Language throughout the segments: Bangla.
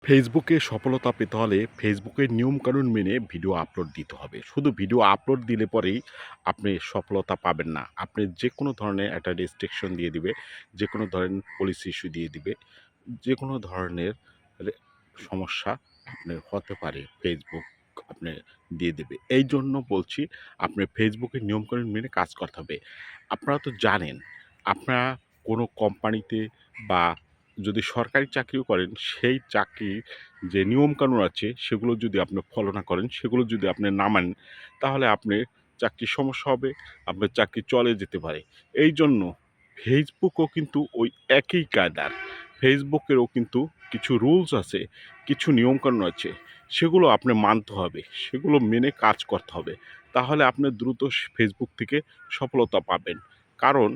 ফেসবুকে সফলতা পেতে হলে ফেসবুকের নিয়মকানুন মেনে ভিডিও আপলোড দিতে হবে। শুধু ভিডিও আপলোড দিলে পরেই আপনি সফলতা পাবেন না। আপনি যেকোনো ধরনের একটা রেস্ট্রিকশন দিয়ে দিবে, যেকোনো ধরনের পলিসি ইস্যু দিয়ে দিবে, যেকোনো ধরনের রে সমস্যা আপনার হতে পারে ফেসবুক আপনি দিয়ে দেবে। এইজন্য বলছি আপনি ফেসবুকের নিয়মকানুন মেনে কাজ করতে হবে। আপনারা তো জানেন, আপনারা কোনো কোম্পানিতে বা যদি সরকারি চাকরিও করেন, সেই চাকরির যে নিয়মকানুন আছে সেগুলো যদি আপনি ফলো না করেন, সেগুলো যদি আপনি না মানেন, তাহলে আপনার চাকরির সমস্যা হবে, আপনার চাকরি চলে যেতে পারে। এইজন্য ফেসবুকও কিন্তু ওই একই কায়দার। ফেসবুকেরও কিন্তু কিছু রুলস আছে, কিছু নিয়মকানুন আছে। সেগুলো আপনার মানতে হবে, সেগুলো মেনে কাজ করতে হবে। তাহলে আপনি দ্রুত ফেসবুক থেকে সফলতা পাবেন। কারণ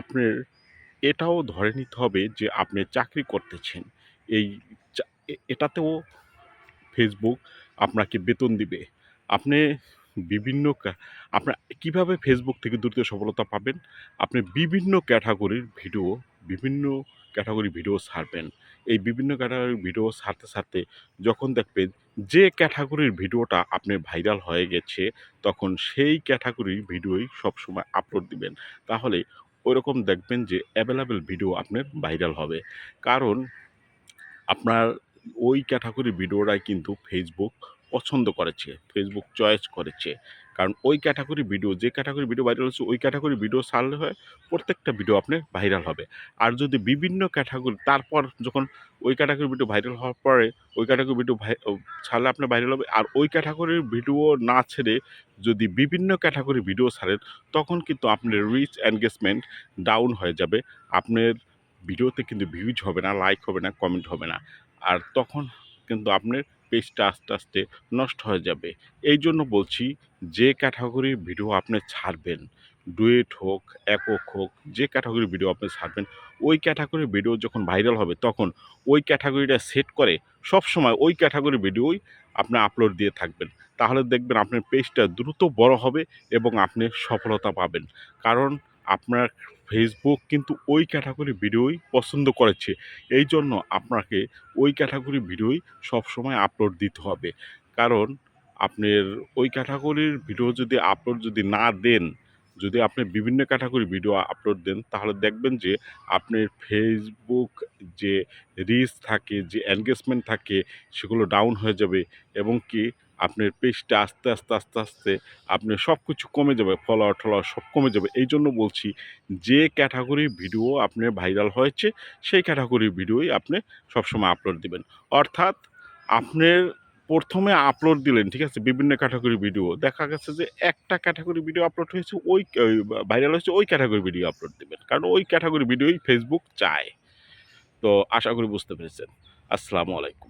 আপনার এটাও ধরে নিতে হবে যে আপনি চাকরি করতেছেন। এই এটাতেও ফেসবুক আপনাকে বেতন দিবে। আপনি বিভিন্ন আপনার কীভাবে ফেসবুক থেকে দ্রুত সফলতা পাবেন? আপনি বিভিন্ন ক্যাটাগরির ভিডিও, বিভিন্ন ক্যাটাগরির ভিডিও ছাড়বেন। এই বিভিন্ন ক্যাটাগরির ভিডিও ছাড়তে যখন দেখবেন যে ক্যাটাগরির ভিডিওটা আপনার ভাইরাল হয়ে গেছে, তখন সেই ক্যাটাগরির ভিডিওই সবসময় আপলোড দিবেন। তাহলে ওইরকম দেখবেন যে অ্যাভেলেবেল ভিডিও আপনার ভাইরাল হবে। কারণ আপনার ওই ক্যাটাগরির ভিডিওটাই কিন্তু ফেসবুক পছন্দ করেছে, ফেসবুক চয়েস করেছে। কারণ ওই ক্যাটাগরির ভিডিও, যে ক্যাটাগরির ভিডিও ভাইরাল হচ্ছে, ওই ক্যাটাগরির ভিডিও ছাড়লে হয় প্রত্যেকটা ভিডিও আপনার ভাইরাল হবে। আর যদি বিভিন্ন ক্যাটাগরি তারপর যখন ওই ক্যাটাগরির ভিডিও ভাইরাল হওয়ার পরে ওই ক্যাটাগরির ভিডিও ছাড়লে আপনার ভাইরাল হবে। আর ওই ক্যাটাগরির ভিডিও না ছেড়ে যদি বিভিন্ন ক্যাটাগরির ভিডিও ছাড়েন, তখন কিন্তু আপনার রিচ এনগেজমেন্ট ডাউন হয়ে যাবে। আপনার ভিডিওতে কিন্তু ভিউজ হবে না, লাইক হবে না, কমেন্ট হবে না। আর তখন কিন্তু আপনার পেজটা আস্তে আস্তে নষ্ট হয়ে যাবে। এই জন্য বলছি, যে ক্যাটাগরির ভিডিও আপনি ছাড়বেন, ডুয়েট হোক, একক হোক, যে ক্যাটাগরির ভিডিও আপনি ছাড়বেন, ওই ক্যাটাগরির ভিডিও যখন ভাইরাল হবে তখন ওই ক্যাটাগরিটা সেট করে সবসময় ওই ক্যাটাগরির ভিডিওই আপনি আপলোড দিয়ে থাকবেন। তাহলে দেখবেন আপনার পেজটা দ্রুত বড় হবে এবং আপনি সফলতা পাবেন। কারণ আপনার ফেসবুক কিন্তু ওই ক্যাটাগরির ভিডিওই পছন্দ করেছে। এইজন্য আপনাকে ওই ক্যাটাগরির ভিডিওই সবসময় আপলোড দিতে হবে। কারণ আপনার ওই ক্যাটাগরির ভিডিও যদি আপলোড যদি না দেন, যদি আপনি বিভিন্ন ক্যাটাগরির ভিডিও আপলোড দেন, তাহলে দেখবেন যে আপনার ফেসবুক যে রিচ থাকে, যে এনগেজমেন্ট থাকে, সেগুলো ডাউন হয়ে যাবে এবং কি আপনার পেজটা আস্তে আস্তে আপনার সব কিছু কমে যাবে, ফলোয়ার-টলোয়ার সব কমে যাবে। এইজন্য বলছি, যে ক্যাটাগরির ভিডিও আপনার ভাইরাল হয়েছে, সেই ক্যাটাগরির ভিডিওই আপনি সবসময় আপলোড দিবেন। অর্থাৎ আপনার ১ম এ আপলোড দিলেন, ঠিক আছে? বিভিন্ন ক্যাটাগরির ভিডিও। দেখা গেছে যে একটা ক্যাটাগরির ভিডিও আপলোড হয়েছে, ওই ভাইরাল হয়েছে, ওই ক্যাটাগরির ভিডিও আপলোড দিবেন। কারণ ওই ক্যাটাগরির ভিডিওই ফেসবুক চায়। তো আশা করি বুঝতে পেরেছেন। আসসালামু আলাইকুম।